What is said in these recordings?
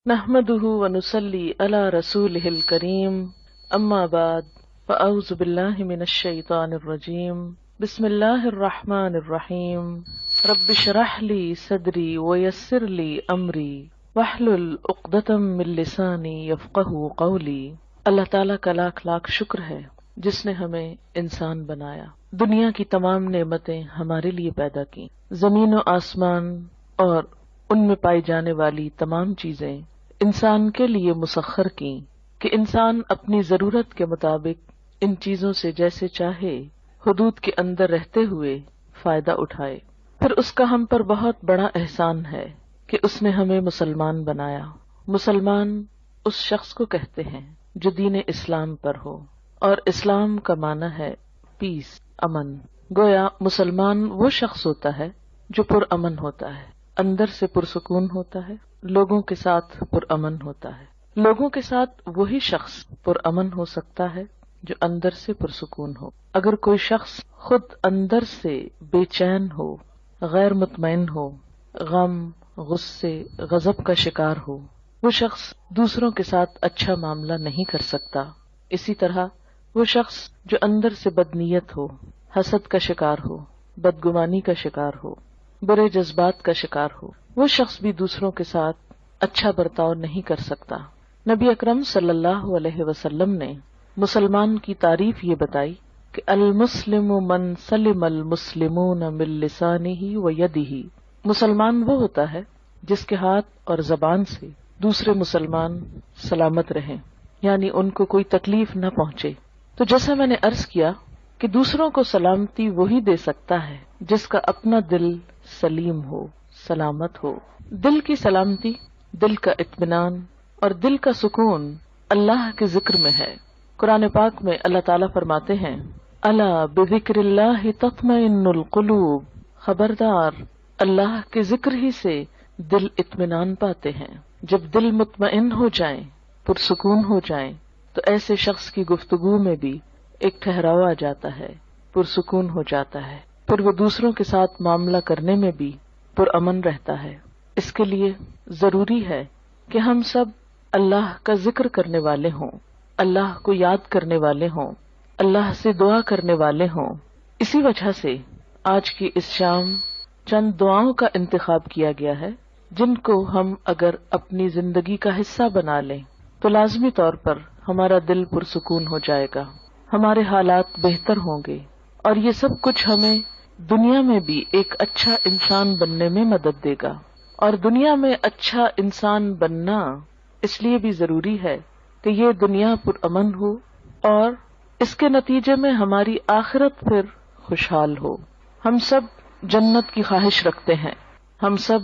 نحمده ونصلي على رسوله الكريم اما بعد فاعوذ بالله من الشيطان الرجيم بسم الله الرحمن الرحيم رب اشرح لي صدري ويسر لي امري واحلل عقدة من لساني يفقهوا قولي۔ اللہ تعالیٰ کا لاکھ لاکھ شکر ہے جس نے ہمیں انسان بنایا، دنیا کی تمام نعمتیں ہمارے لیے پیدا کی، زمین و آسمان اور ان میں پائی جانے والی تمام چیزیں انسان کے لیے مسخر کی کہ انسان اپنی ضرورت کے مطابق ان چیزوں سے جیسے چاہے حدود کے اندر رہتے ہوئے فائدہ اٹھائے۔ پھر اس کا ہم پر بہت بڑا احسان ہے کہ اس نے ہمیں مسلمان بنایا۔ مسلمان اس شخص کو کہتے ہیں جو دین اسلام پر ہو، اور اسلام کا معنی ہے پیس، امن۔ گویا مسلمان وہ شخص ہوتا ہے جو پرامن ہوتا ہے، اندر سے پرسکون ہوتا ہے، لوگوں کے ساتھ پرامن ہوتا ہے۔ لوگوں کے ساتھ وہی شخص پرامن ہو سکتا ہے جو اندر سے پرسکون ہو۔ اگر کوئی شخص خود اندر سے بے چین ہو، غیر مطمئن ہو، غم، غصے، غضب کا شکار ہو، وہ شخص دوسروں کے ساتھ اچھا معاملہ نہیں کر سکتا۔ اسی طرح وہ شخص جو اندر سے بدنیت ہو، حسد کا شکار ہو، بدگمانی کا شکار ہو، برے جذبات کا شکار ہو، وہ شخص بھی دوسروں کے ساتھ اچھا برتاؤ نہیں کر سکتا۔ نبی اکرم صلی اللہ علیہ وسلم نے مسلمان کی تعریف یہ بتائی کہ المسلم من سلم المسلمون من لسانہ و یدہ، مسلمان وہ ہوتا ہے جس کے ہاتھ اور زبان سے دوسرے مسلمان سلامت رہیں، یعنی ان کو کوئی تکلیف نہ پہنچے۔ تو جیسا میں نے عرض کیا کہ دوسروں کو سلامتی وہی دے سکتا ہے جس کا اپنا دل سلیم ہو، سلامت ہو۔ دل کی سلامتی، دل کا اطمینان اور دل کا سکون اللہ کے ذکر میں ہے۔ قرآن پاک میں اللہ تعالیٰ فرماتے ہیں الا بذکر اللہ تطمئن القلوب، خبردار اللہ کے ذکر ہی سے دل اطمینان پاتے ہیں۔ جب دل مطمئن ہو جائیں، پرسکون ہو جائیں، تو ایسے شخص کی گفتگو میں بھی ایک ٹھہراؤ آ جاتا ہے، پرسکون ہو جاتا ہے، پھر وہ دوسروں کے ساتھ معاملہ کرنے میں بھی پرامن رہتا ہے۔ اس کے لیے ضروری ہے کہ ہم سب اللہ کا ذکر کرنے والے ہوں، اللہ کو یاد کرنے والے ہوں، اللہ سے دعا کرنے والے ہوں۔ اسی وجہ سے آج کی اس شام چند دعاؤں کا انتخاب کیا گیا ہے جن کو ہم اگر اپنی زندگی کا حصہ بنا لیں تو لازمی طور پر ہمارا دل پرسکون ہو جائے گا، ہمارے حالات بہتر ہوں گے، اور یہ سب کچھ ہمیں دنیا میں بھی ایک اچھا انسان بننے میں مدد دے گا۔ اور دنیا میں اچھا انسان بننا اس لیے بھی ضروری ہے کہ یہ دنیا پرامن ہو اور اس کے نتیجے میں ہماری آخرت پھر خوشحال ہو۔ ہم سب جنت کی خواہش رکھتے ہیں، ہم سب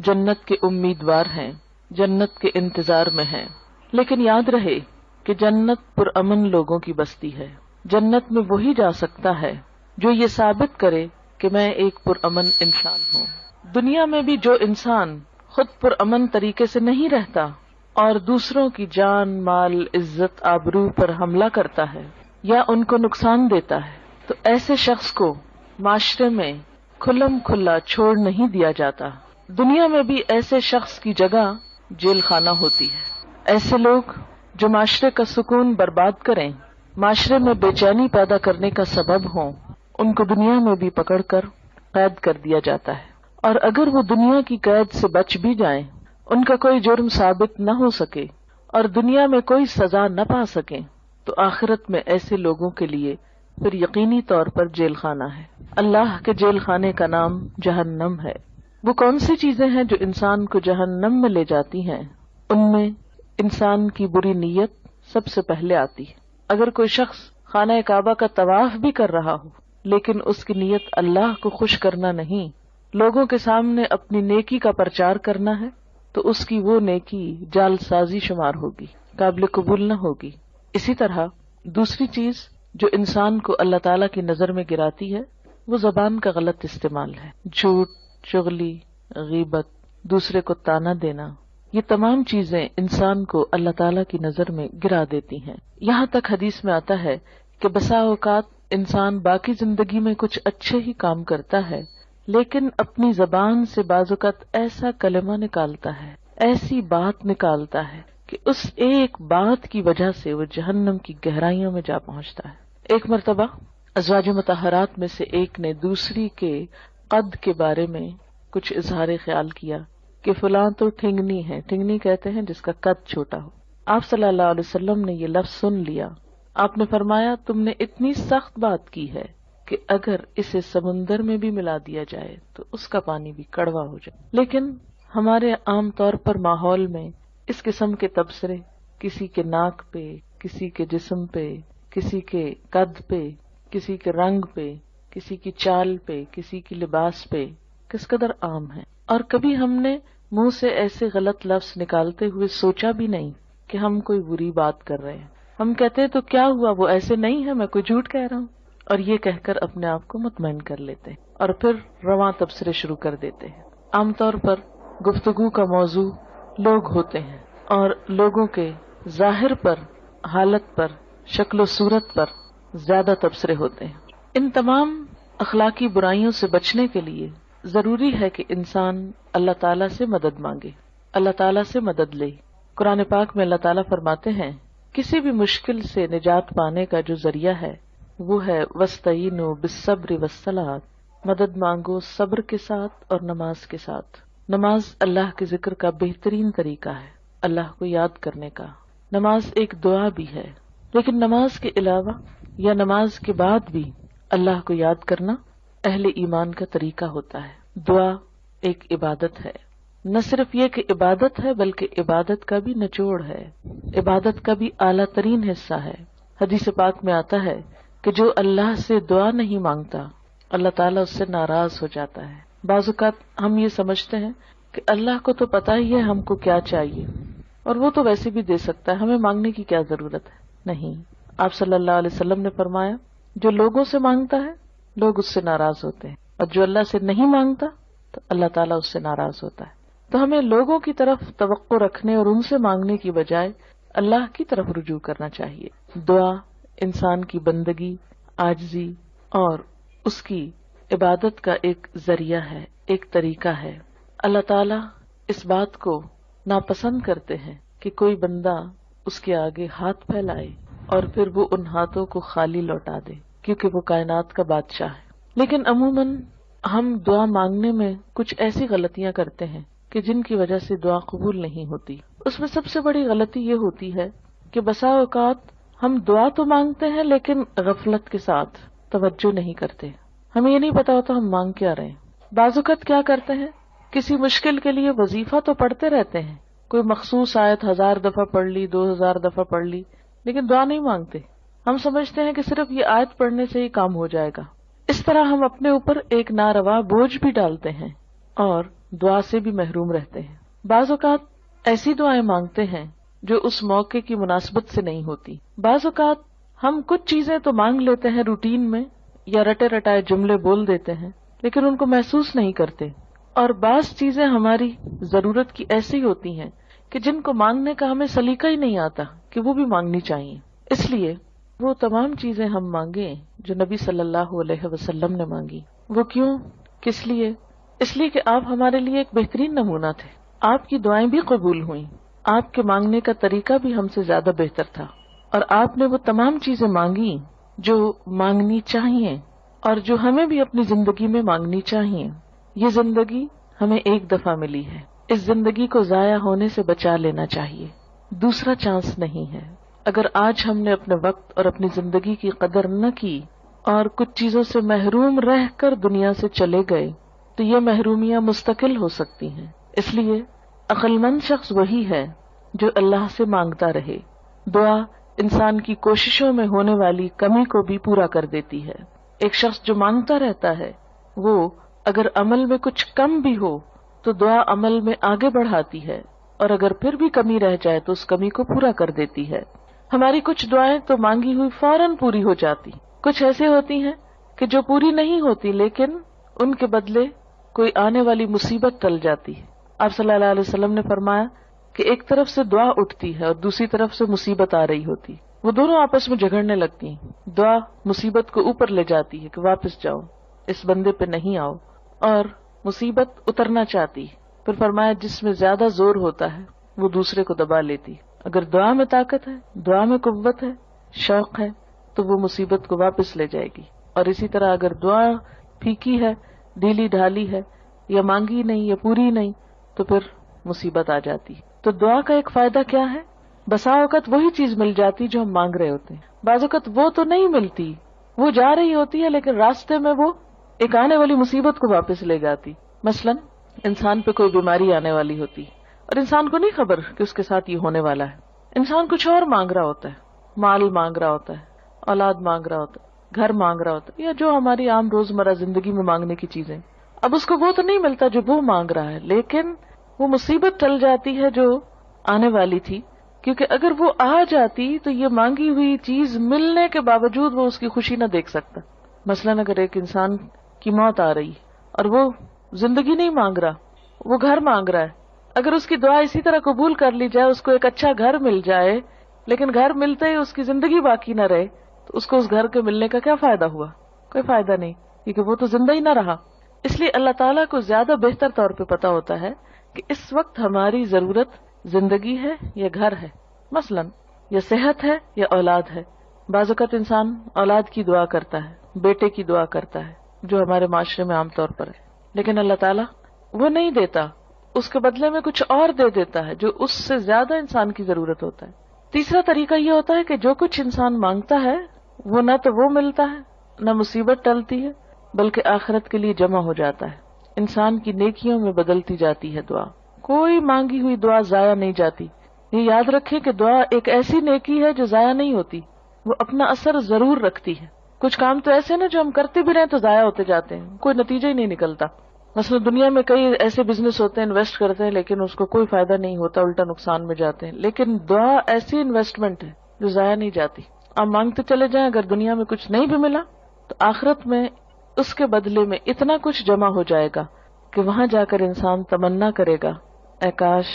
جنت کے امیدوار ہیں، جنت کے انتظار میں ہیں، لیکن یاد رہے کہ جنت پرامن لوگوں کی بستی ہے۔ جنت میں وہی جا سکتا ہے جو یہ ثابت کرے کہ میں ایک پرامن انسان ہوں۔ دنیا میں بھی جو انسان خود پرامن طریقے سے نہیں رہتا اور دوسروں کی جان، مال، عزت، آبرو پر حملہ کرتا ہے یا ان کو نقصان دیتا ہے، تو ایسے شخص کو معاشرے میں کھلم کھلا چھوڑ نہیں دیا جاتا۔ دنیا میں بھی ایسے شخص کی جگہ جیل خانہ ہوتی ہے۔ ایسے لوگ جو معاشرے کا سکون برباد کریں، معاشرے میں بے چینی پیدا کرنے کا سبب ہوں، ان کو دنیا میں بھی پکڑ کر قید کر دیا جاتا ہے، اور اگر وہ دنیا کی قید سے بچ بھی جائیں، ان کا کوئی جرم ثابت نہ ہو سکے اور دنیا میں کوئی سزا نہ پا سکیں، تو آخرت میں ایسے لوگوں کے لیے پھر یقینی طور پر جیل خانہ ہے۔ اللہ کے جیل خانے کا نام جہنم ہے۔ وہ کون سی چیزیں ہیں جو انسان کو جہنم میں لے جاتی ہیں؟ ان میں انسان کی بری نیت سب سے پہلے آتی ہے۔ اگر کوئی شخص خانہ کعبہ کا طواف بھی کر رہا ہو لیکن اس کی نیت اللہ کو خوش کرنا نہیں، لوگوں کے سامنے اپنی نیکی کا پرچار کرنا ہے، تو اس کی وہ نیکی جعل سازی شمار ہوگی، قابل قبول نہ ہوگی۔ اسی طرح دوسری چیز جو انسان کو اللہ تعالیٰ کی نظر میں گراتی ہے وہ زبان کا غلط استعمال ہے۔ جھوٹ، چغلی، غیبت، دوسرے کو طعنہ دینا، یہ تمام چیزیں انسان کو اللہ تعالیٰ کی نظر میں گرا دیتی ہیں۔ یہاں تک حدیث میں آتا ہے کہ بسا اوقات انسان باقی زندگی میں کچھ اچھے ہی کام کرتا ہے لیکن اپنی زبان سے بعض اوقات ایسا کلمہ نکالتا ہے، ایسی بات نکالتا ہے کہ اس ایک بات کی وجہ سے وہ جہنم کی گہرائیوں میں جا پہنچتا ہے۔ ایک مرتبہ ازواج مطہرات میں سے ایک نے دوسری کے قد کے بارے میں کچھ اظہار خیال کیا کہ فلاں تو ٹھنگنی ہے، ٹھنگنی کہتے ہیں جس کا قد چھوٹا ہو۔ آپ صلی اللہ علیہ وسلم نے یہ لفظ سن لیا۔ آپ نے فرمایا تم نے اتنی سخت بات کی ہے کہ اگر اسے سمندر میں بھی ملا دیا جائے تو اس کا پانی بھی کڑوا ہو جائے۔ لیکن ہمارے عام طور پر ماحول میں اس قسم کے تبصرے کسی کے ناک پہ، کسی کے جسم پہ، کسی کے قد پہ، کسی کے رنگ پہ، کسی کی چال پہ، کسی کی لباس پہ کس قدر عام ہے، اور کبھی ہم نے منہ سے ایسے غلط لفظ نکالتے ہوئے سوچا بھی نہیں کہ ہم کوئی بری بات کر رہے ہیں۔ ہم کہتے ہیں تو کیا ہوا، وہ ایسے نہیں ہے، میں کوئی جھوٹ کہہ رہا ہوں، اور یہ کہہ کر اپنے آپ کو مطمئن کر لیتے ہیں اور پھر رواں تبصرے شروع کر دیتے ہیں۔ عام طور پر گفتگو کا موضوع لوگ ہوتے ہیں اور لوگوں کے ظاہر پر، حالت پر، شکل و صورت پر زیادہ تبصرے ہوتے ہیں۔ ان تمام اخلاقی برائیوں سے بچنے کے لیے ضروری ہے کہ انسان اللہ تعالیٰ سے مدد مانگے، اللہ تعالیٰ سے مدد لے۔ قرآن پاک میں اللہ تعالیٰ فرماتے ہیں کسی بھی مشکل سے نجات پانے کا جو ذریعہ ہے وہ ہے وَاسْتَعِینُوا بِالصَّبْرِ وَالصَّلَاةِ، مدد مانگو صبر کے ساتھ اور نماز کے ساتھ۔ نماز اللہ کے ذکر کا بہترین طریقہ ہے، اللہ کو یاد کرنے کا۔ نماز ایک دعا بھی ہے، لیکن نماز کے علاوہ یا نماز کے بعد بھی اللہ کو یاد کرنا اہل ایمان کا طریقہ ہوتا ہے۔ دعا ایک عبادت ہے، نہ صرف یہ کہ عبادت ہے بلکہ عبادت کا بھی نچوڑ ہے، عبادت کا بھی اعلیٰ ترین حصہ ہے۔ حدیث پاک میں آتا ہے کہ جو اللہ سے دعا نہیں مانگتا اللہ تعالیٰ اس سے ناراض ہو جاتا ہے۔ بعض اوقات ہم یہ سمجھتے ہیں کہ اللہ کو تو پتہ ہی ہے ہم کو کیا چاہیے اور وہ تو ویسے بھی دے سکتا ہے، ہمیں مانگنے کی کیا ضرورت ہے۔ نہیں، آپ صلی اللہ علیہ وسلم نے فرمایا جو لوگوں سے مانگتا ہے لوگ اس سے ناراض ہوتے ہیں، اور جو اللہ سے نہیں مانگتا تو اللہ تعالیٰ اس سے ناراض ہوتا ہے۔ تو ہمیں لوگوں کی طرف توقع رکھنے اور ان سے مانگنے کی بجائے اللہ کی طرف رجوع کرنا چاہیے۔ دعا انسان کی بندگی، عاجزی اور اس کی عبادت کا ایک ذریعہ ہے، ایک طریقہ ہے۔ اللہ تعالیٰ اس بات کو ناپسند کرتے ہیں کہ کوئی بندہ اس کے آگے ہاتھ پھیلائے اور پھر وہ ان ہاتھوں کو خالی لوٹا دے، کیونکہ وہ کائنات کا بادشاہ ہے۔ لیکن عموماً ہم دعا مانگنے میں کچھ ایسی غلطیاں کرتے ہیں کہ جن کی وجہ سے دعا قبول نہیں ہوتی۔ اس میں سب سے بڑی غلطی یہ ہوتی ہے کہ بسا اوقات ہم دعا تو مانگتے ہیں لیکن غفلت کے ساتھ، توجہ نہیں کرتے، ہمیں یہ نہیں پتا ہوتا ہم مانگ کیا رہے ہیں۔ بعض اوقات کیا کرتے ہیں، کسی مشکل کے لیے وظیفہ تو پڑھتے رہتے ہیں، کوئی مخصوص آیت 1000 دفعہ پڑھ لی، 2000 دفعہ پڑھ لی، لیکن دعا نہیں مانگتے۔ ہم سمجھتے ہیں کہ صرف یہ آیت پڑھنے سے ہی کام ہو جائے گا۔ اس طرح ہم اپنے اوپر ایک ناروا بوجھ بھی ڈالتے ہیں اور دعا سے بھی محروم رہتے ہیں۔ بعض اوقات ایسی دعائیں مانگتے ہیں جو اس موقع کی مناسبت سے نہیں ہوتی۔ بعض اوقات ہم کچھ چیزیں تو مانگ لیتے ہیں روٹین میں یا رٹے رٹائے جملے بول دیتے ہیں لیکن ان کو محسوس نہیں کرتے، اور بعض چیزیں ہماری ضرورت کی ایسی ہوتی ہیں کہ جن کو مانگنے کا ہمیں سلیقہ ہی نہیں آتا کہ وہ بھی مانگنی چاہیے۔ اس لیے وہ تمام چیزیں ہم مانگیں جو نبی صلی اللہ علیہ وسلم نے مانگی۔ وہ کیوں، کس لیے؟ اس لیے کہ آپ ہمارے لیے ایک بہترین نمونہ تھے، آپ کی دعائیں بھی قبول ہوئیں، آپ کے مانگنے کا طریقہ بھی ہم سے زیادہ بہتر تھا، اور آپ نے وہ تمام چیزیں مانگی جو مانگنی چاہیے اور جو ہمیں بھی اپنی زندگی میں مانگنی چاہیے۔ یہ زندگی ہمیں ایک دفعہ ملی ہے، اس زندگی کو ضائع ہونے سے بچا لینا چاہیے، دوسرا چانس نہیں ہے۔ اگر آج ہم نے اپنے وقت اور اپنی زندگی کی قدر نہ کی اور کچھ چیزوں سے محروم رہ کر دنیا سے چلے گئے تو یہ محرومیاں مستقل ہو سکتی ہیں۔ اس لیے عقل مند شخص وہی ہے جو اللہ سے مانگتا رہے۔ دعا انسان کی کوششوں میں ہونے والی کمی کو بھی پورا کر دیتی ہے۔ ایک شخص جو مانگتا رہتا ہے وہ اگر عمل میں کچھ کم بھی ہو تو دعا عمل میں آگے بڑھاتی ہے، اور اگر پھر بھی کمی رہ جائے تو اس کمی کو پورا کر دیتی ہے۔ ہماری کچھ دعائیں تو مانگی ہوئی فوراً پوری ہو جاتی، کچھ ایسے ہوتی ہیں کہ جو پوری نہیں ہوتی لیکن ان کے بدلے کوئی آنے والی مصیبت ٹل جاتی ہے۔ آپ صلی اللہ علیہ وسلم نے فرمایا کہ ایک طرف سے دعا اٹھتی ہے اور دوسری طرف سے مصیبت آ رہی ہوتی، وہ دونوں آپس میں جھگڑنے لگتی ہیں۔ دعا مصیبت کو اوپر لے جاتی ہے کہ واپس جاؤ، اس بندے پہ نہیں آؤ، اور مصیبت اترنا چاہتی پھر فرمایا جس میں زیادہ زور ہوتا ہے وہ دوسرے کو دبا لیتی. اگر دعا میں طاقت ہے، دعا میں قوت ہے، شوق ہے، تو وہ مصیبت کو واپس لے جائے گی. اور اسی طرح اگر دعا پھیکی ہے، ڈھیلی ڈھالی ہے، یا مانگی نہیں یا پوری نہیں، تو پھر مصیبت آ جاتی. تو دعا کا ایک فائدہ کیا ہے؟ بسا اوقات وہی چیز مل جاتی جو ہم مانگ رہے ہوتے ہیں. بعض اوقات وہ تو نہیں ملتی، وہ جا رہی ہوتی ہے لیکن راستے میں وہ ایک آنے والی مصیبت کو واپس لے جاتی. مثلا انسان پہ کوئی بیماری آنے والی ہوتی اور انسان کو نہیں خبر کہ اس کے ساتھ یہ ہونے والا ہے. انسان کچھ اور مانگ رہا ہوتا ہے، مال مانگ رہا ہوتا ہے، اولاد مانگ رہا ہوتا ہے، گھر مانگ رہا ہوتا ہے، یا جو ہماری عام روزمرہ زندگی میں مانگنے کی چیزیں. اب اس کو وہ تو نہیں ملتا جو وہ مانگ رہا ہے، لیکن وہ مصیبت ٹل جاتی ہے جو آنے والی تھی. کیونکہ اگر وہ آ جاتی تو یہ مانگی ہوئی چیز ملنے کے باوجود وہ اس کی خوشی نہ دیکھ سکتا. مثلاً اگر ایک انسان کی موت آ رہی اور وہ زندگی نہیں مانگ رہا، وہ گھر مانگ رہا ہے، اگر اس کی دعا اسی طرح قبول کر لی جائے، اس کو ایک اچھا گھر مل جائے، لیکن گھر ملتے ہی اس کی زندگی باقی نہ رہے، تو اس کو اس گھر کے ملنے کا کیا فائدہ ہوا؟ کوئی فائدہ نہیں، کیونکہ وہ تو زندہ ہی نہ رہا. اس لیے اللہ تعالیٰ کو زیادہ بہتر طور پہ پتا ہوتا ہے کہ اس وقت ہماری ضرورت زندگی ہے یا گھر ہے، مثلا یا صحت ہے یا اولاد ہے. بعض اوقات انسان اولاد کی دعا کرتا ہے، بیٹے کی دعا کرتا ہے، جو ہمارے معاشرے میں عام طور پر ہے، لیکن اللہ تعالیٰ وہ نہیں دیتا، اس کے بدلے میں کچھ اور دے دیتا ہے جو اس سے زیادہ انسان کی ضرورت ہوتا ہے. تیسرا طریقہ یہ ہوتا ہے کہ جو کچھ انسان مانگتا ہے وہ نہ تو وہ ملتا ہے، نہ مصیبت ٹلتی ہے، بلکہ آخرت کے لیے جمع ہو جاتا ہے، انسان کی نیکیوں میں بدلتی جاتی ہے دعا. کوئی مانگی ہوئی دعا ضائع نہیں جاتی. یہ یاد رکھیں کہ دعا ایک ایسی نیکی ہے جو ضائع نہیں ہوتی، وہ اپنا اثر ضرور رکھتی ہے. کچھ کام تو ایسے نا جو ہم کرتے بھی رہیں تو ضائع ہوتے جاتے ہیں، کوئی نتیجہ ہی نہیں نکلتا. مثلا دنیا میں کئی ایسے بزنس ہوتے ہیں، انویسٹ کرتے ہیں لیکن اس کو کوئی فائدہ نہیں ہوتا، الٹا نقصان میں جاتے ہیں. لیکن دعا ایسی انویسٹمنٹ ہے جو ضائع نہیں جاتی. آپ مانگتے چلے جائیں، اگر دنیا میں کچھ نہیں بھی ملا تو آخرت میں اس کے بدلے میں اتنا کچھ جمع ہو جائے گا کہ وہاں جا کر انسان تمنا کرے گا، اے کاش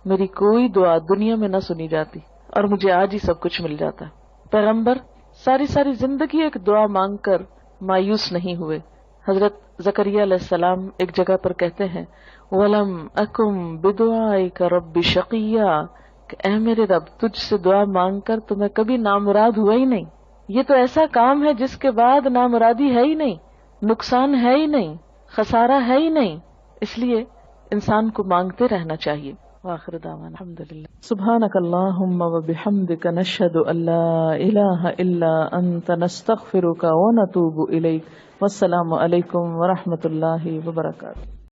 میری کوئی دعا دنیا میں نہ سنی جاتی اور مجھے آج ہی سب کچھ مل جاتا. پیغمبر ساری زندگی ایک دعا مانگ کر مایوس نہیں ہوئے. حضرت زکریا علیہ السلام ایک جگہ پر کہتے ہیں وَلَمْ أَكُمْ بِدُعَائِكَ رَبِّ شَقِيًّا، کہ اے میرے رب تجھ سے دعا مانگ کر تو میں کبھی نامراد ہوا ہی نہیں. یہ تو ایسا کام ہے جس کے بعد نامرادی ہے ہی نہیں، نقصان ہے ہی نہیں، خسارہ ہے ہی نہیں. اس لیے انسان کو مانگتے رہنا چاہیے. وآخر دعوانا الحمدللہ. سبحانک اللہم وبحمدک نشہد ان لا الہ الا انت نستغفرک ونتوب الیک. والسلام علیکم ورحمۃ اللہ وبرکاتہ.